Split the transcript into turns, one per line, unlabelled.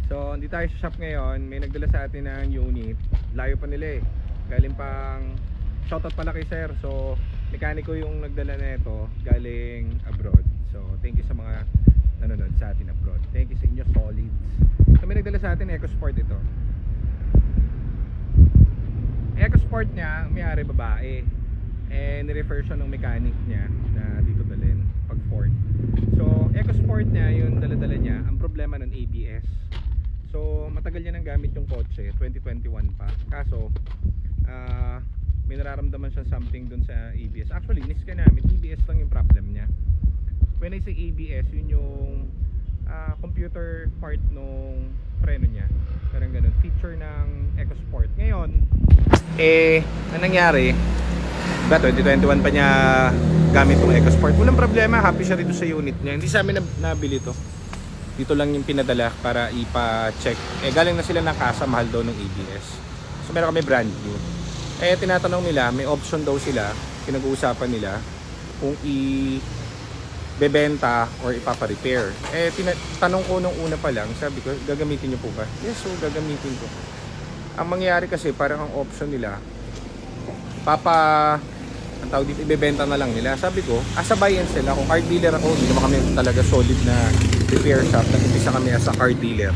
So, hindi tayo sa shop ngayon. May nagdala sa atin ng unit. Layo pa nila eh. Galing pang shoutout pala kay sir. So, mekaniko yung nagdala na ito galing abroad. So, thank you sa mga nanonood sa atin abroad. Thank you sa inyo, solids. So, may nagdala sa atin EcoSport ito. EcoSport niya, may-ari babae. And nirefer siya ng mechanic niya na dito dalhin pag Ford. So, EcoSport niya, yung dala-dala niya, ang problema ng ABS. So, matagal niya nang gamit yung kotse, 2021 pa. Kaso, may nararamdaman siya something dun sa ABS. Actually, niska namin, ABS lang yung problem niya. When I say ABS, yun yung computer part nung preno niya. Parang ganun, feature ng EcoSport. Ngayon, anong nangyari? 2021 pa niya gamit tong EcoSport. Walang problema, happy siya rito sa unit niya. Hindi sa amin nabili to. Dito lang yung pinadala para ipa-check. Galing na sila ng kasa, mahal daw ng ABS. So meron kami brand new. Tinatanong nila, may option daw sila, pinag-uusapan nila kung bebenta or ipapa-repair. Tanong ko nung una pa lang, sabi ko, gagamitin niyo po ba? Yes, so gagamitin ko. Ang mangyayari kasi, parang ang option nila, ang tawag dito, ibebenta na lang nila. Sabi ko, as a buy and sell, kung car dealer ako, hindi naman kami talaga solid na repair shop. Nag-umpisa kami as a car dealer.